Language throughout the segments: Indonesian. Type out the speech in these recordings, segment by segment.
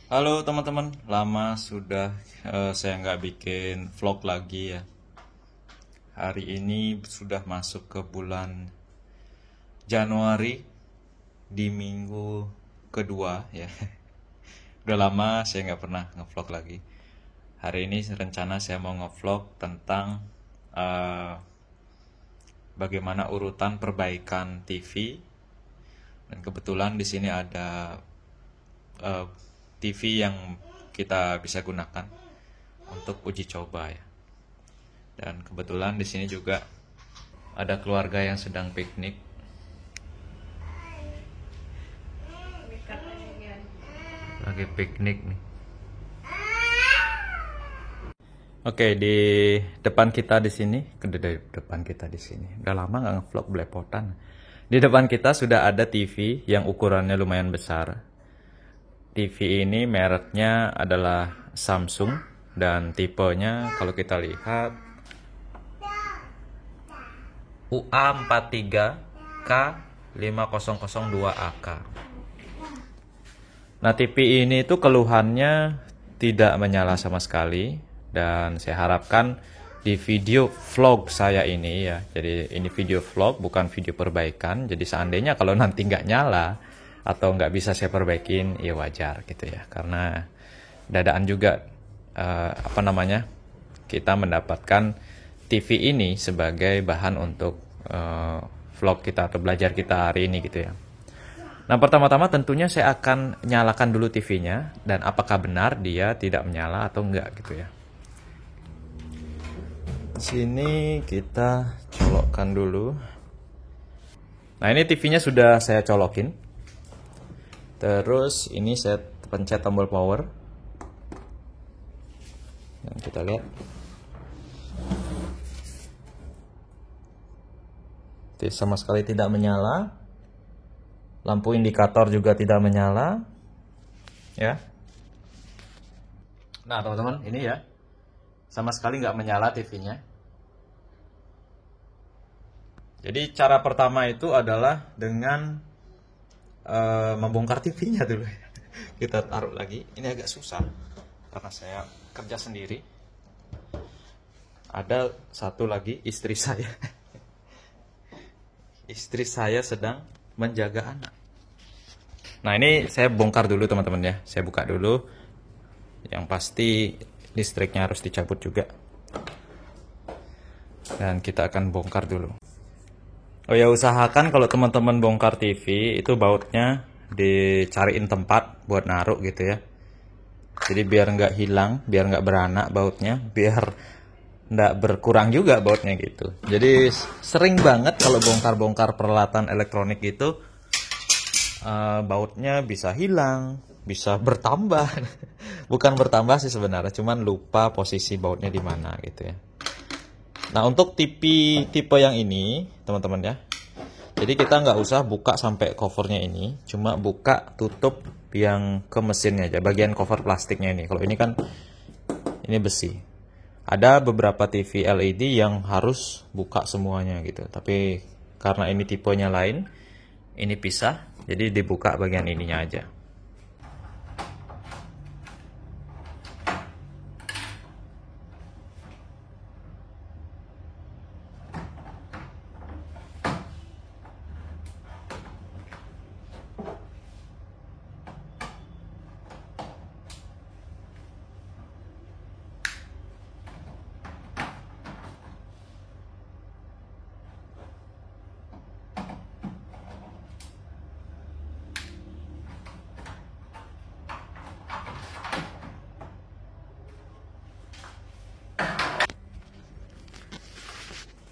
Halo teman-teman, lama sudah saya nggak bikin vlog lagi ya. Hari ini sudah masuk ke bulan Januari di minggu kedua ya. Udah lama saya nggak pernah ngevlog lagi. Hari ini rencana saya mau ngevlog tentang eh, bagaimana urutan perbaikan TV. Dan kebetulan di sini ada TV yang kita bisa gunakan untuk uji coba ya. Dan kebetulan di sini juga ada keluarga yang sedang piknik. Lagi piknik nih. Oke, di depan kita di sini, depan kita di sini. Udah lama nggak ngevlog belepotan. Di depan kita sudah ada TV yang ukurannya lumayan besar. TV ini mereknya adalah Samsung dan tipenya kalau kita lihat UA43K5002AK. Nah, TV ini tuh keluhannya tidak menyala sama sekali dan saya harapkan di video vlog saya ini ya. Jadi ini video vlog bukan video perbaikan. Jadi seandainya kalau nanti nggak nyala atau nggak bisa saya perbaikin ya wajar gitu ya. Karena dadaan juga kita mendapatkan TV ini sebagai bahan untuk vlog kita atau belajar kita hari ini gitu ya. Nah, pertama-tama tentunya saya akan nyalakan dulu TV-nya dan apakah benar dia tidak menyala atau enggak gitu ya. Di sini kita colokkan dulu. Nah, ini TV-nya sudah saya colokin. Terus ini saya pencet tombol power. Dan kita lihat. Sama sekali tidak menyala. Lampu indikator juga tidak menyala. Ya. Nah, teman-teman, ini ya. Sama sekali nggak menyala TV-nya. Jadi cara pertama itu adalah dengan membongkar TV-nya dulu. Kita taruh lagi. Ini agak susah karena saya kerja sendiri. Ada satu lagi istri saya. Istri saya sedang menjaga anak. Nah, ini saya bongkar dulu teman-teman ya. Saya buka dulu. Yang pasti listriknya harus dicabut juga. Dan kita akan bongkar dulu. Oh ya, usahakan kalau teman-teman bongkar TV itu bautnya dicariin tempat buat naruh gitu ya. Jadi biar nggak hilang, biar nggak beranak bautnya, biar nggak berkurang juga bautnya gitu. Jadi sering banget kalau bongkar-bongkar peralatan elektronik itu bautnya bisa hilang, bisa bertambah. Bukan bertambah sih sebenarnya, cuman lupa posisi bautnya di mana gitu ya. Nah, untuk tipe yang ini teman-teman ya, jadi kita nggak usah buka sampai covernya ini, cuma buka tutup yang ke mesinnya aja, bagian cover plastiknya ini. Kalau ini kan ini besi. Ada beberapa TV LED yang harus buka semuanya gitu. Tapi karena ini tipenya lain, ini pisah, jadi dibuka bagian ininya aja.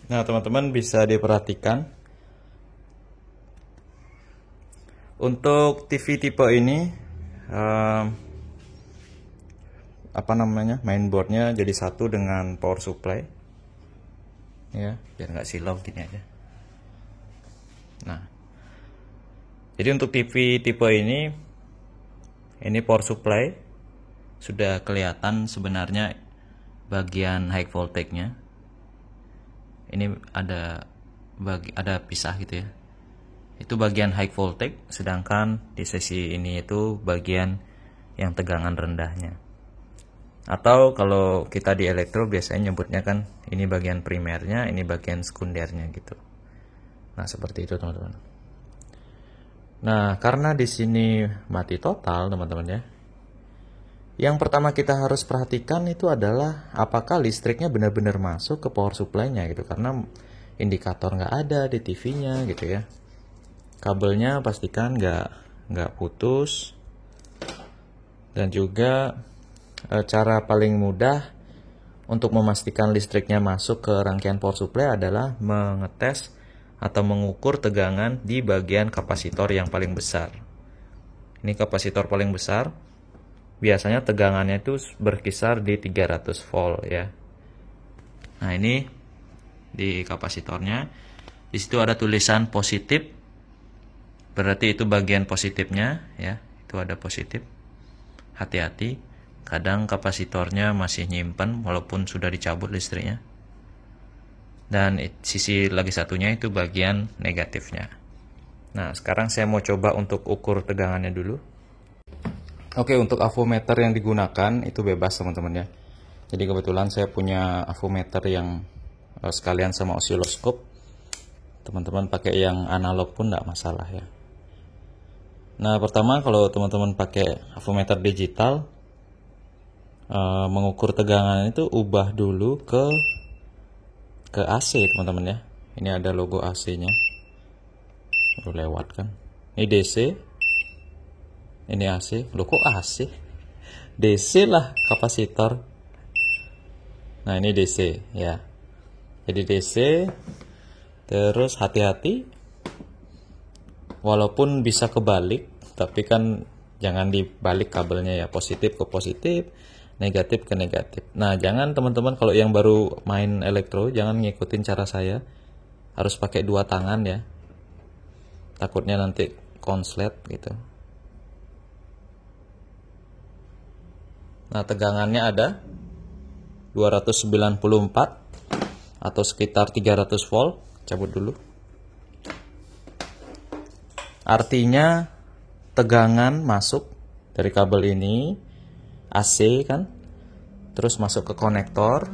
Nah, teman-teman bisa diperhatikan untuk TV tipe ini mainboardnya jadi satu dengan power supply ya, biar nggak silau gini aja. Nah, jadi untuk TV tipe ini power supply sudah kelihatan sebenarnya bagian high voltage-nya. Ini ada pisah gitu ya. Itu bagian high voltage, sedangkan di sisi ini itu bagian yang tegangan rendahnya. Atau kalau kita di elektro biasanya nyebutnya kan ini bagian primernya, ini bagian sekundernya gitu. Nah, seperti itu teman-teman. Nah, karena di sini mati total teman-teman ya. Yang pertama kita harus perhatikan itu adalah apakah listriknya benar-benar masuk ke power supply-nya gitu, karena indikator nggak ada di TV-nya gitu ya. Kabelnya pastikan nggak putus. Dan juga cara paling mudah untuk memastikan listriknya masuk ke rangkaian power supply adalah mengetes atau mengukur tegangan di bagian kapasitor yang paling besar. Ini kapasitor paling besar, biasanya tegangannya itu berkisar di 300 volt ya. Nah, ini di kapasitornya, di situ ada tulisan positif, berarti itu bagian positifnya ya, itu ada positif. Hati-hati, kadang kapasitornya masih nyimpen walaupun sudah dicabut listriknya. Dan sisi lagi satunya itu bagian negatifnya. Nah, sekarang saya mau coba untuk ukur tegangannya dulu. Oke, untuk avometer yang digunakan itu bebas teman-teman ya. Jadi kebetulan saya punya avometer yang sekalian sama osiloskop. Teman-teman pakai yang analog pun tidak masalah ya. Nah, pertama kalau teman-teman pakai avometer digital, mengukur tegangan itu ubah dulu ke AC teman-teman ya. Ini ada logo AC-nya. Lewat kan. Ini DC. Ini AC. Loh kok AC? DC lah kapasitor. Nah, ini DC ya. Jadi DC. Terus hati-hati. Walaupun bisa kebalik, tapi kan jangan dibalik kabelnya ya. Positif ke positif, negatif ke negatif. Nah, jangan teman-teman kalau yang baru main elektro jangan ngikutin cara saya. Harus pakai dua tangan ya. Takutnya nanti konslet gitu. Nah, tegangannya ada 294 atau sekitar 300 volt. Cabut dulu. Artinya tegangan masuk dari kabel ini AC kan, terus masuk ke konektor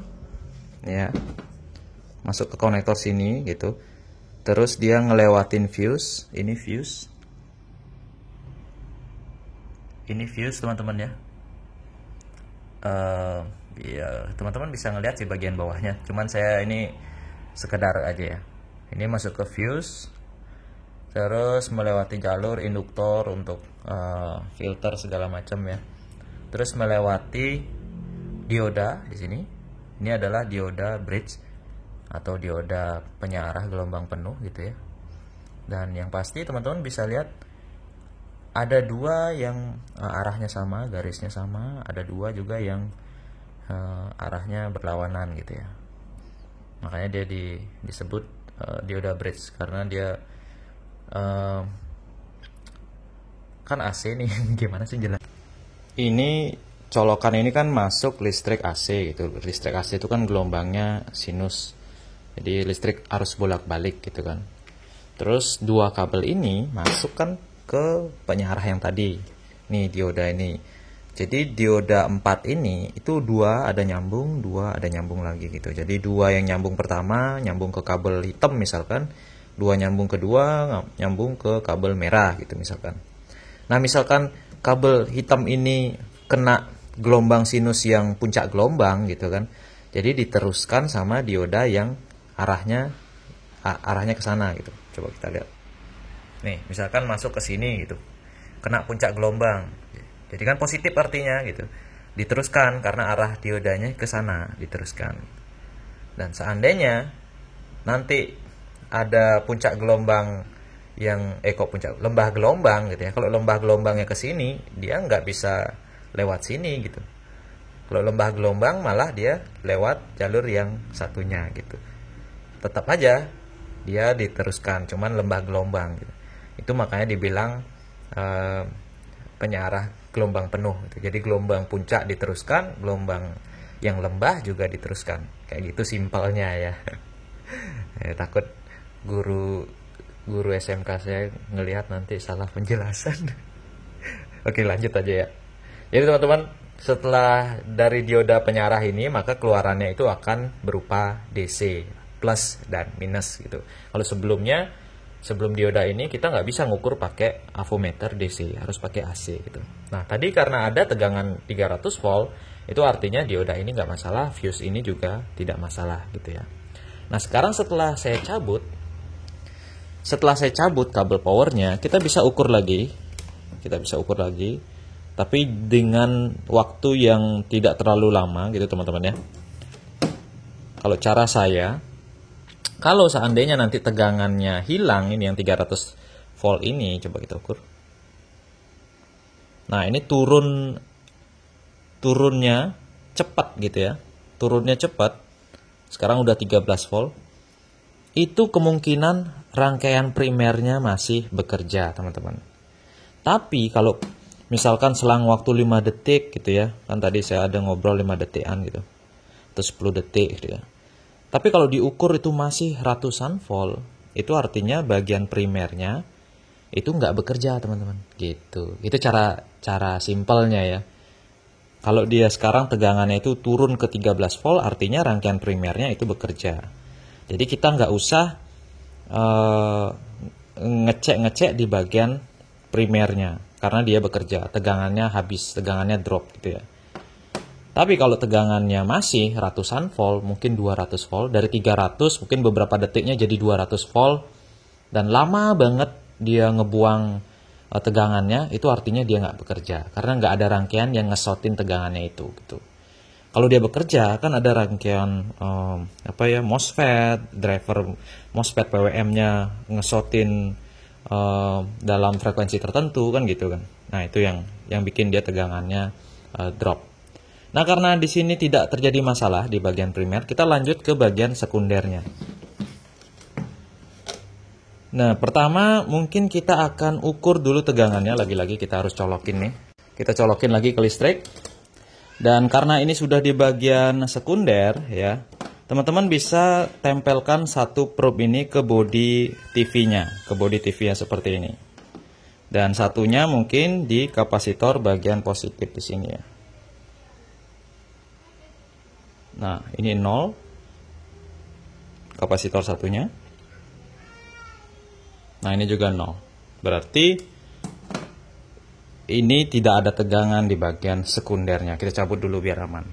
ya, masuk ke konektor sini gitu, terus dia ngelewatin fuse, ini fuse teman-teman ya. Ya teman-teman bisa ngeliat di bagian bawahnya, cuman saya ini sekedar aja ya. Ini masuk ke fuse, terus melewati jalur induktor untuk filter segala macam ya. Terus melewati dioda di sini. Ini adalah dioda bridge atau dioda penyarah gelombang penuh gitu ya. Dan yang pasti teman-teman bisa lihat ada dua yang arahnya sama, garisnya sama, ada dua juga yang arahnya berlawanan gitu ya. Makanya dia disebut dioda bridge karena dia kan AC nih. Gimana sih jelas? Ini colokan ini kan masuk listrik AC gitu. Listrik AC itu kan gelombangnya sinus. Jadi listrik harus bolak-balik gitu kan. Terus dua kabel ini masuk kan ke penyarah yang tadi. Nih dioda ini. Jadi dioda 4 ini itu dua ada nyambung lagi gitu. Jadi dua yang nyambung pertama nyambung ke kabel hitam misalkan, dua nyambung kedua nyambung ke kabel merah gitu misalkan. Nah, misalkan kabel hitam ini kena gelombang sinus yang puncak gelombang gitu kan. Jadi diteruskan sama dioda yang arahnya ke sana gitu. Coba kita lihat. Nih, misalkan masuk ke sini gitu. Kena puncak gelombang. Jadi kan positif artinya gitu. Diteruskan karena arah diodanya ke sana, diteruskan. Dan seandainya nanti ada puncak gelombang yang lembah gelombang gitu ya. Kalau lembah gelombangnya ke sini, dia nggak bisa lewat sini gitu. Kalau lembah gelombang malah dia lewat jalur yang satunya gitu. Tetap aja dia diteruskan, cuman lembah gelombang gitu. Itu makanya dibilang penyarah gelombang penuh gitu. Jadi gelombang puncak diteruskan, gelombang yang lembah juga diteruskan. Kayak gitu simpelnya ya. Takut guru SMK saya ngelihat nanti salah penjelasan. Oke, lanjut aja ya. Jadi teman-teman, setelah dari dioda penyarah ini, maka keluarannya itu akan berupa DC, plus dan minus gitu. Kalau sebelum dioda ini kita nggak bisa ngukur pakai avometer DC, harus pakai AC gitu. Nah tadi karena ada tegangan 300 volt, itu artinya dioda ini nggak masalah, fuse ini juga tidak masalah gitu ya. Nah sekarang setelah saya cabut kabel powernya, kita bisa ukur lagi, tapi dengan waktu yang tidak terlalu lama gitu teman-teman ya. Kalau cara saya, kalau seandainya nanti tegangannya hilang, ini yang 300 volt ini, coba kita ukur. Nah ini turunnya cepat gitu ya, turunnya cepat. Sekarang udah 13 volt. Itu kemungkinan rangkaian primernya masih bekerja teman-teman. Tapi kalau misalkan selang waktu 5 detik gitu ya, kan tadi saya ada ngobrol 5 detikan gitu, atau 10 detik gitu ya. Tapi kalau diukur itu masih ratusan volt, itu artinya bagian primernya itu nggak bekerja teman-teman. Gitu. Itu cara simpelnya ya. Kalau dia sekarang tegangannya itu turun ke 13 volt, artinya rangkaian primernya itu bekerja. Jadi kita nggak usah ngecek di bagian primernya, karena dia bekerja, tegangannya habis, tegangannya drop gitu ya. Tapi kalau tegangannya masih ratusan volt, mungkin 200 volt, dari 300 mungkin beberapa detiknya jadi 200 volt, dan lama banget dia ngebuang tegangannya, itu artinya dia nggak bekerja, karena nggak ada rangkaian yang ngesotin tegangannya itu gitu. Kalau dia bekerja, kan ada rangkaian MOSFET, driver MOSFET PWM-nya ngesotin dalam frekuensi tertentu kan gitu kan. Nah itu yang bikin dia tegangannya drop. Nah karena di sini tidak terjadi masalah di bagian primer, kita lanjut ke bagian sekundernya. Nah pertama mungkin kita akan ukur dulu tegangannya, lagi-lagi kita harus colokin nih. Kita colokin lagi ke listrik. Dan karena ini sudah di bagian sekunder ya, teman-teman bisa tempelkan satu probe ini ke bodi TV-nya, seperti ini. Dan satunya mungkin di kapasitor bagian positif di sini ya. Nah, ini 0. Kapasitor satunya. Nah, ini juga 0. Berarti ini tidak ada tegangan di bagian sekundernya. Kita cabut dulu biar aman.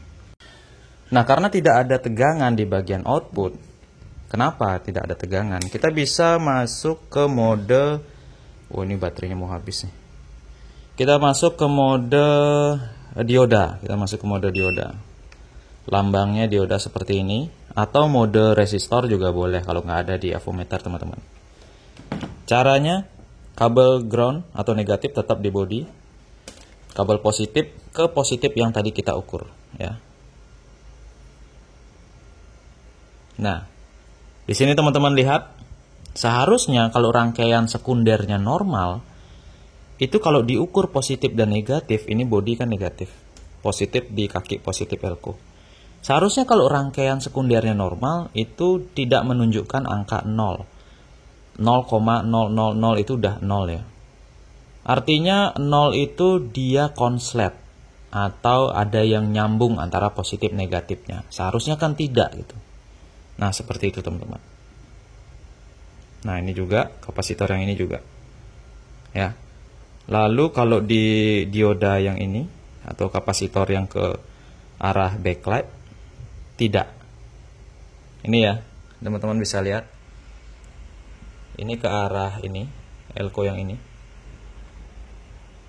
Nah, karena tidak ada tegangan di bagian output, kenapa tidak ada tegangan? Kita bisa masuk ke mode, ini baterainya mau habis nih. Kita masuk ke mode dioda. Lambangnya dioda seperti ini, atau mode resistor juga boleh kalau nggak ada di avometer teman-teman. Caranya, kabel ground atau negatif tetap di bodi, kabel positif ke positif yang tadi kita ukur ya. Nah, di sini teman-teman lihat, seharusnya kalau rangkaian sekundernya normal, itu kalau diukur positif dan negatif, ini bodi kan negatif, positif di kaki positif elko. Seharusnya kalau rangkaian sekundernya normal, itu tidak menunjukkan angka 0. 0,000 itu udah 0 ya. Artinya 0 itu dia konslet, atau ada yang nyambung antara positif negatifnya. Seharusnya kan tidak gitu. Nah seperti itu teman-teman. Nah ini juga kapasitor yang ini juga ya. Lalu kalau di dioda yang ini atau kapasitor yang ke arah backlight, tidak. Ini ya teman-teman bisa lihat, ini ke arah ini elko yang ini,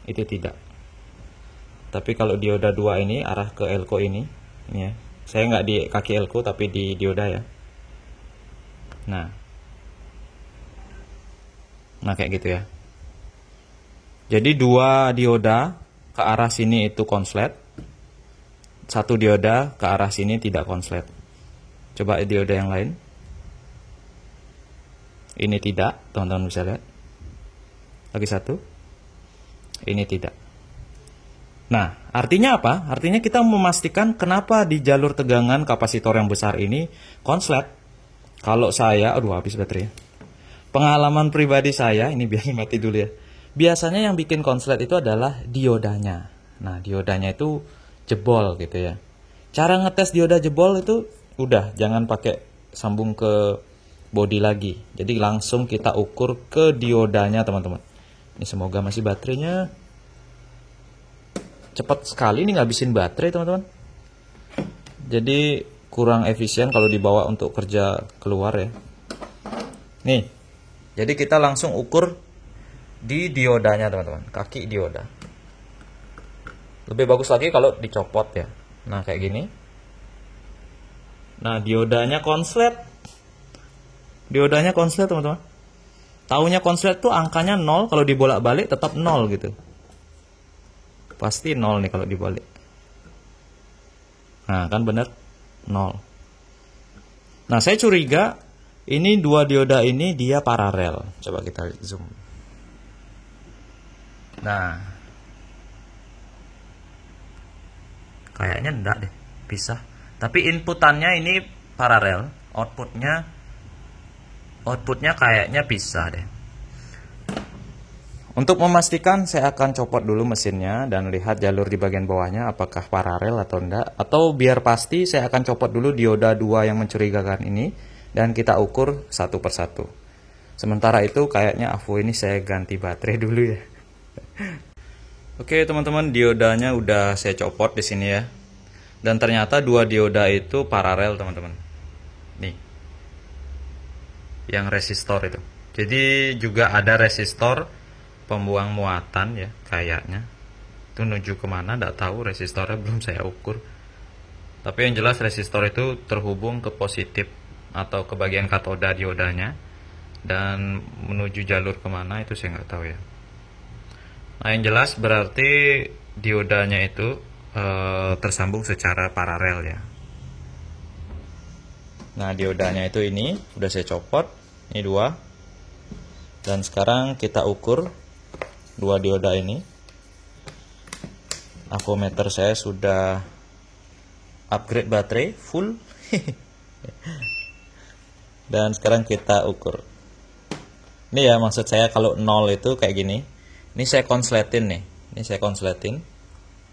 itu tidak. Tapi kalau dioda 2 ini arah ke elko ini ya. Saya nggak di kaki elko tapi di dioda ya. Nah kayak gitu ya. Jadi 2 dioda ke arah sini itu konslet, 1 dioda ke arah sini tidak konslet. Coba dioda yang lain. Ini tidak, teman-teman bisa lihat. Lagi 1. Ini tidak. Nah, artinya apa? Artinya kita memastikan kenapa di jalur tegangan kapasitor yang besar ini konslet. Kalau saya, habis baterai. Pengalaman pribadi saya, ini biar mati dulu ya. Biasanya yang bikin konslet itu adalah diodanya. Nah, diodanya itu jebol gitu ya. Cara ngetes dioda jebol itu udah jangan pakai sambung ke body lagi. Jadi langsung kita ukur ke diodanya, teman-teman. Ini semoga masih baterainya. Cepat sekali nih ngabisin baterai, teman-teman. Jadi kurang efisien kalau dibawa untuk kerja keluar ya. Nih, jadi kita langsung ukur di diodanya, teman-teman. Kaki dioda. Lebih bagus lagi kalau dicopot ya. Nah, kayak gini. Nah, diodanya konslet. Diodanya konslet, teman-teman. Taunya konslet tuh angkanya 0, kalau dibolak-balik tetap 0 gitu. Pasti 0 nih kalau dibalik. Nah, kan bener 0. Nah, saya curiga ini dua dioda ini dia paralel. Coba kita zoom. Nah, kayaknya enggak deh, pisah. Tapi inputannya ini paralel, outputnya kayaknya pisah deh. Untuk memastikan saya akan copot dulu mesinnya dan lihat jalur di bagian bawahnya apakah paralel atau enggak. Atau biar pasti saya akan copot dulu dioda 2 yang mencurigakan ini dan kita ukur satu persatu. Sementara itu kayaknya AVO ini saya ganti baterai dulu ya. Oke teman-teman, diodanya udah saya copot di sini ya. Dan ternyata dua dioda itu paralel, teman-teman. Nih. Yang resistor itu. Jadi juga ada resistor pembuang muatan ya kayaknya. Itu menuju kemana enggak tahu, resistornya belum saya ukur. Tapi yang jelas resistor itu terhubung ke positif atau ke bagian katoda diodanya. Dan menuju jalur kemana itu saya nggak tahu ya. Nah, yang jelas berarti diodanya itu tersambung secara paralel ya. Nah, diodanya itu ini udah saya copot, ini 2. Dan sekarang kita ukur 2 dioda ini. Avometer saya sudah upgrade baterai full. Dan sekarang kita ukur. Ini ya maksud saya kalau 0 itu kayak gini. Ini saya konsletin nih. Ini saya konsletin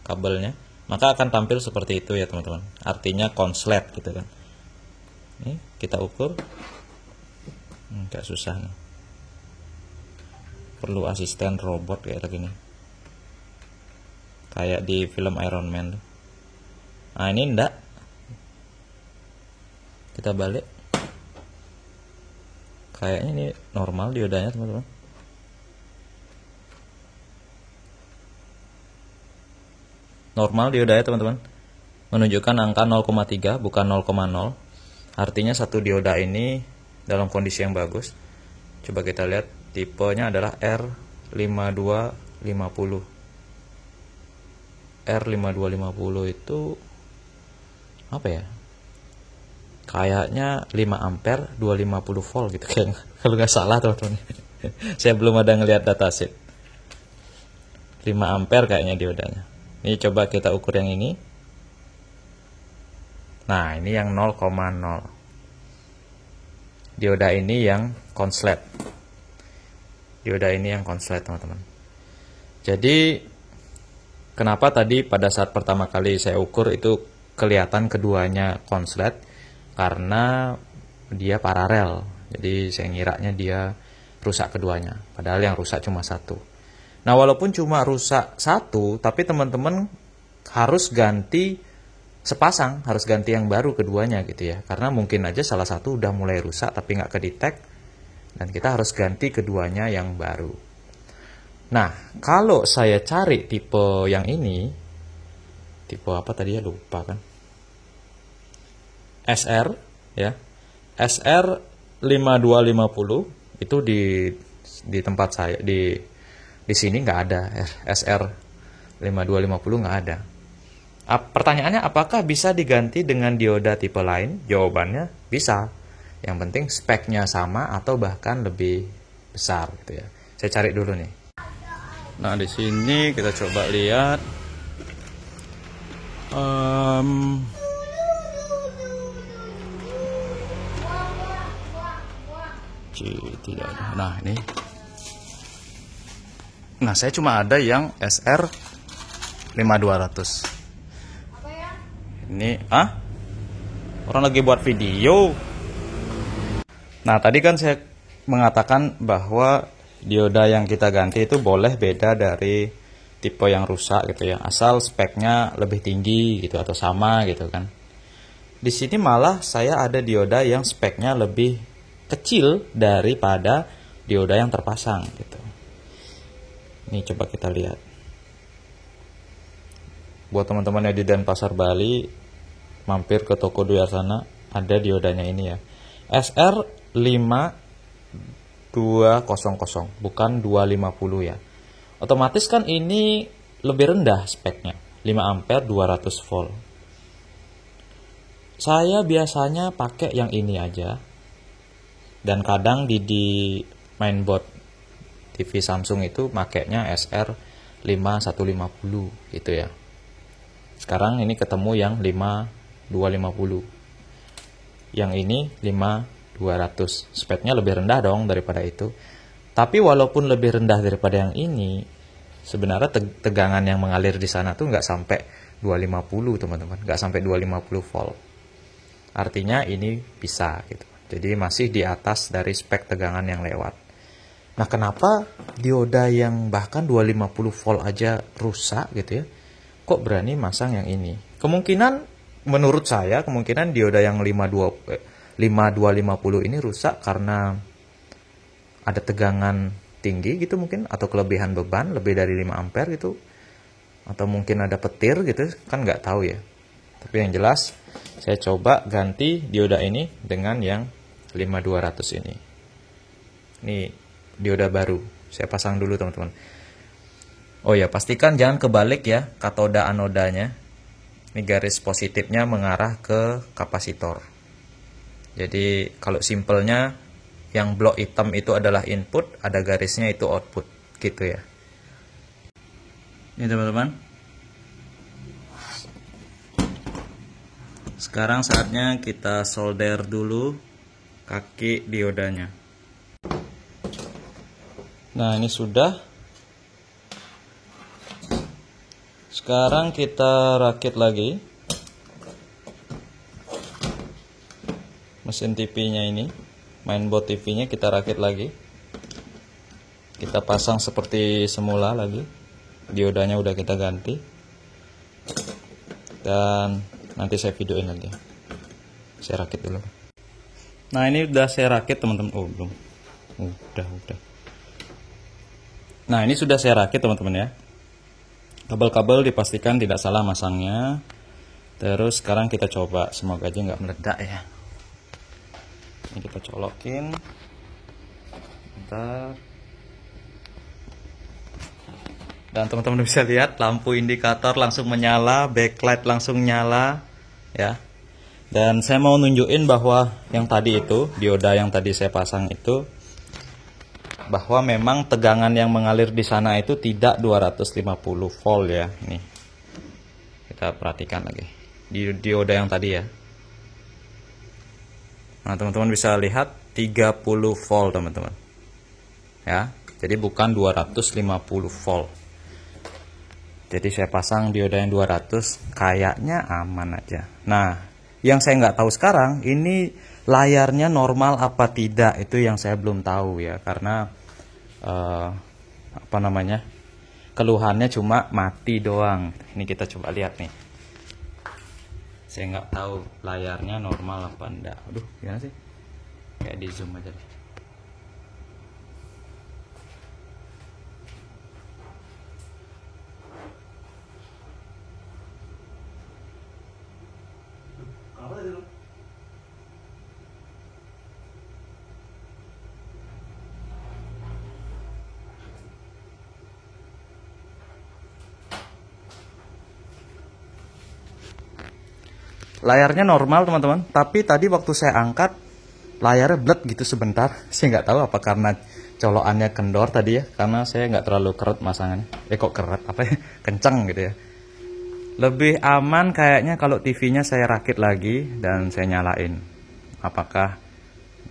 kabelnya. Maka akan tampil seperti itu ya teman-teman. Artinya konslet gitu kan. Ini kita ukur. Agak susah nih. Perlu asisten robot kayak gini. Kayak di film Iron Man. Nah, ini enggak. Kita balik. Kayaknya ini normal diodanya teman-teman. Normal diodanya teman-teman. Menunjukkan angka 0,3 bukan 0,0. Artinya satu dioda ini dalam kondisi yang bagus. Coba kita lihat, tipenya adalah R5250. R5250 itu apa ya? Kayaknya 5 ampere 250 volt gitu kayaknya. Kalau nggak salah teman-teman. Saya belum ada ngelihat datasheet. 5 ampere kayaknya diodanya. Ini coba kita ukur yang ini. Nah, ini yang 0,0. Dioda ini yang konslet. Dioda ini yang konslet, teman-teman. Jadi, kenapa tadi pada saat pertama kali saya ukur itu kelihatan keduanya konslet? Karena dia paralel. Jadi, saya ngiranya dia rusak keduanya. Padahal yang rusak cuma satu. Nah, walaupun cuma rusak satu, tapi teman-teman harus ganti sepasang, harus ganti yang baru keduanya gitu ya. Karena mungkin aja salah satu udah mulai rusak tapi nggak kedetek, dan kita harus ganti keduanya yang baru. Nah, kalau saya cari tipe yang ini, tipe apa tadi ya, lupa kan? SR ya. SR 5250 itu di tempat saya di sini nggak ada. SR 5250 nggak ada. Pertanyaannya, apakah bisa diganti dengan dioda tipe lain? Jawabannya bisa. Yang penting speknya sama atau bahkan lebih besar gitu ya. Saya cari dulu nih. Nah, di sini kita coba lihat. Tidak ada. Nah, ini. Nah, saya cuma ada yang SR 5200. Ini orang lagi buat video. Nah, tadi kan saya mengatakan bahwa dioda yang kita ganti itu boleh beda dari tipe yang rusak gitu ya, asal speknya lebih tinggi gitu atau sama gitu kan. Di sini malah saya ada dioda yang speknya lebih kecil daripada dioda yang terpasang gitu. Ini coba kita lihat. Buat teman-teman yang di Denpasar Bali, mampir ke toko Duyar sana, ada diodanya ini ya. SR5200, bukan 250 ya. Otomatis kan ini lebih rendah speknya, 5 ampere 200 volt. Saya biasanya pakai yang ini aja. Dan kadang di mainboard TV Samsung itu makainya SR5150 gitu ya. Sekarang ini ketemu yang 5250. Yang ini 5200. Speknya lebih rendah dong daripada itu. Tapi walaupun lebih rendah daripada yang ini, sebenarnya tegangan yang mengalir di sana tuh nggak sampai 250 teman-teman, nggak sampai 250 volt. Artinya ini bisa gitu. Jadi masih di atas dari spek tegangan yang lewat. Nah, kenapa dioda yang bahkan 250 volt aja rusak gitu ya? Kok berani masang yang ini? Kemungkinan menurut saya kemungkinan dioda yang 5250 ini rusak karena ada tegangan tinggi gitu mungkin, atau kelebihan beban lebih dari 5 ampere gitu, atau mungkin ada petir gitu, kan nggak tahu ya. Tapi yang jelas saya coba ganti dioda ini dengan yang 5200 ini. Ini dioda baru. Saya pasang dulu teman-teman. Oh ya, pastikan jangan kebalik ya katoda anodanya. Ini garis positifnya mengarah ke kapasitor. Jadi kalau simpelnya yang blok hitam itu adalah input, ada garisnya itu output gitu ya. Ini teman-teman. Sekarang saatnya kita solder dulu kaki diodanya. Nah, ini sudah. Sekarang kita rakit lagi mesin TV-nya ini, mainboard TV-nya kita rakit lagi. Kita pasang seperti semula lagi. Diodanya udah kita ganti. Dan nanti saya videoin lagi. Saya rakit dulu. Nah, ini udah saya rakit teman-teman. Oh, belum. Udah. Nah, ini sudah saya rakit teman-teman ya. Kabel-kabel dipastikan tidak salah masangnya. Terus sekarang kita coba, semoga aja nggak meledak ya. Ini kita colokin. Bentar. Dan teman-teman bisa lihat lampu indikator langsung menyala, backlight langsung nyala ya. Dan saya mau nunjukin bahwa yang tadi itu, dioda yang tadi saya pasang itu, bahwa memang tegangan yang mengalir di sana itu tidak 250 volt ya. Ini kita perhatikan lagi di dioda yang tadi ya. Nah, teman-teman bisa lihat 30 volt teman-teman ya. Jadi bukan 250 volt. Jadi saya pasang dioda yang 200, kayaknya aman aja. Nah, yang saya nggak tahu sekarang ini layarnya normal apa tidak, itu yang saya belum tahu ya, karena keluhannya cuma mati doang. Ini kita coba lihat nih. Saya nggak tahu layarnya normal apa enggak. Aduh, gimana sih? Kayak di zoom aja deh. Layarnya normal teman-teman, tapi tadi waktu saya angkat layarnya bled gitu sebentar. Saya nggak tahu apa karena colokannya kendor tadi ya, karena saya nggak terlalu keret masangannya. Kok keret apa ya, kenceng gitu ya. Lebih aman kayaknya kalau TV-nya saya rakit lagi dan saya nyalain. Apakah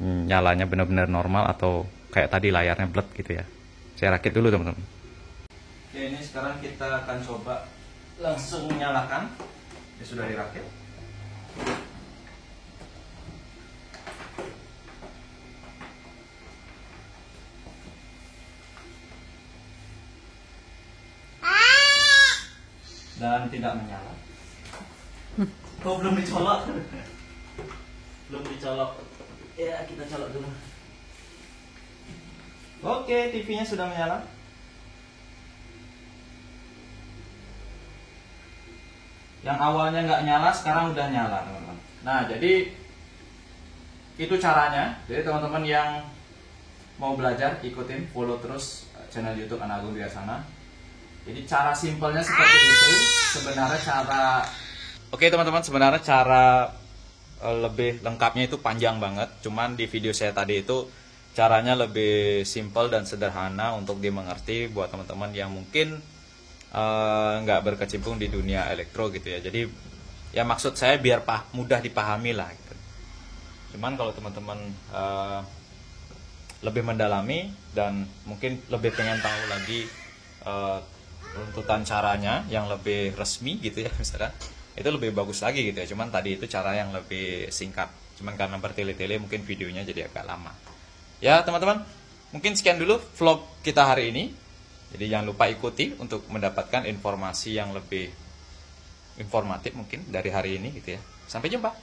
nyalanya benar-benar normal atau kayak tadi layarnya bled gitu ya. Saya rakit dulu teman-teman. Oke, ini sekarang kita akan coba langsung nyalakan. Ini sudah dirakit. Dan tidak menyala. Oh, belum dicolok. Belum dicolok. Ya, kita colok dulu. Oke, TV-nya sudah menyala. Yang awalnya nggak nyala, sekarang udah nyala, teman-teman. Nah, jadi itu caranya. Jadi teman-teman yang mau belajar, ikutin, follow terus channel YouTube Anak Agung Wibiasana. Jadi cara simpelnya seperti itu. Sebenarnya cara, oke teman-teman, sebenarnya cara lebih lengkapnya itu panjang banget. Cuman di video saya tadi itu caranya lebih simpel dan sederhana untuk dimengerti buat teman-teman yang mungkin nggak berkecimpung di dunia elektro gitu ya. Jadi ya maksud saya biar mudah dipahami lah gitu. Cuman kalau teman-teman lebih mendalami dan mungkin lebih pengen tahu lagi runtutan caranya yang lebih resmi gitu ya misalkan, itu lebih bagus lagi gitu ya. Cuman tadi itu cara yang lebih singkat, cuman karena bertele-tele mungkin videonya jadi agak lama ya teman-teman. Mungkin sekian dulu vlog kita hari ini. Jadi jangan lupa ikuti untuk mendapatkan informasi yang lebih informatif mungkin dari hari ini gitu ya. Sampai jumpa.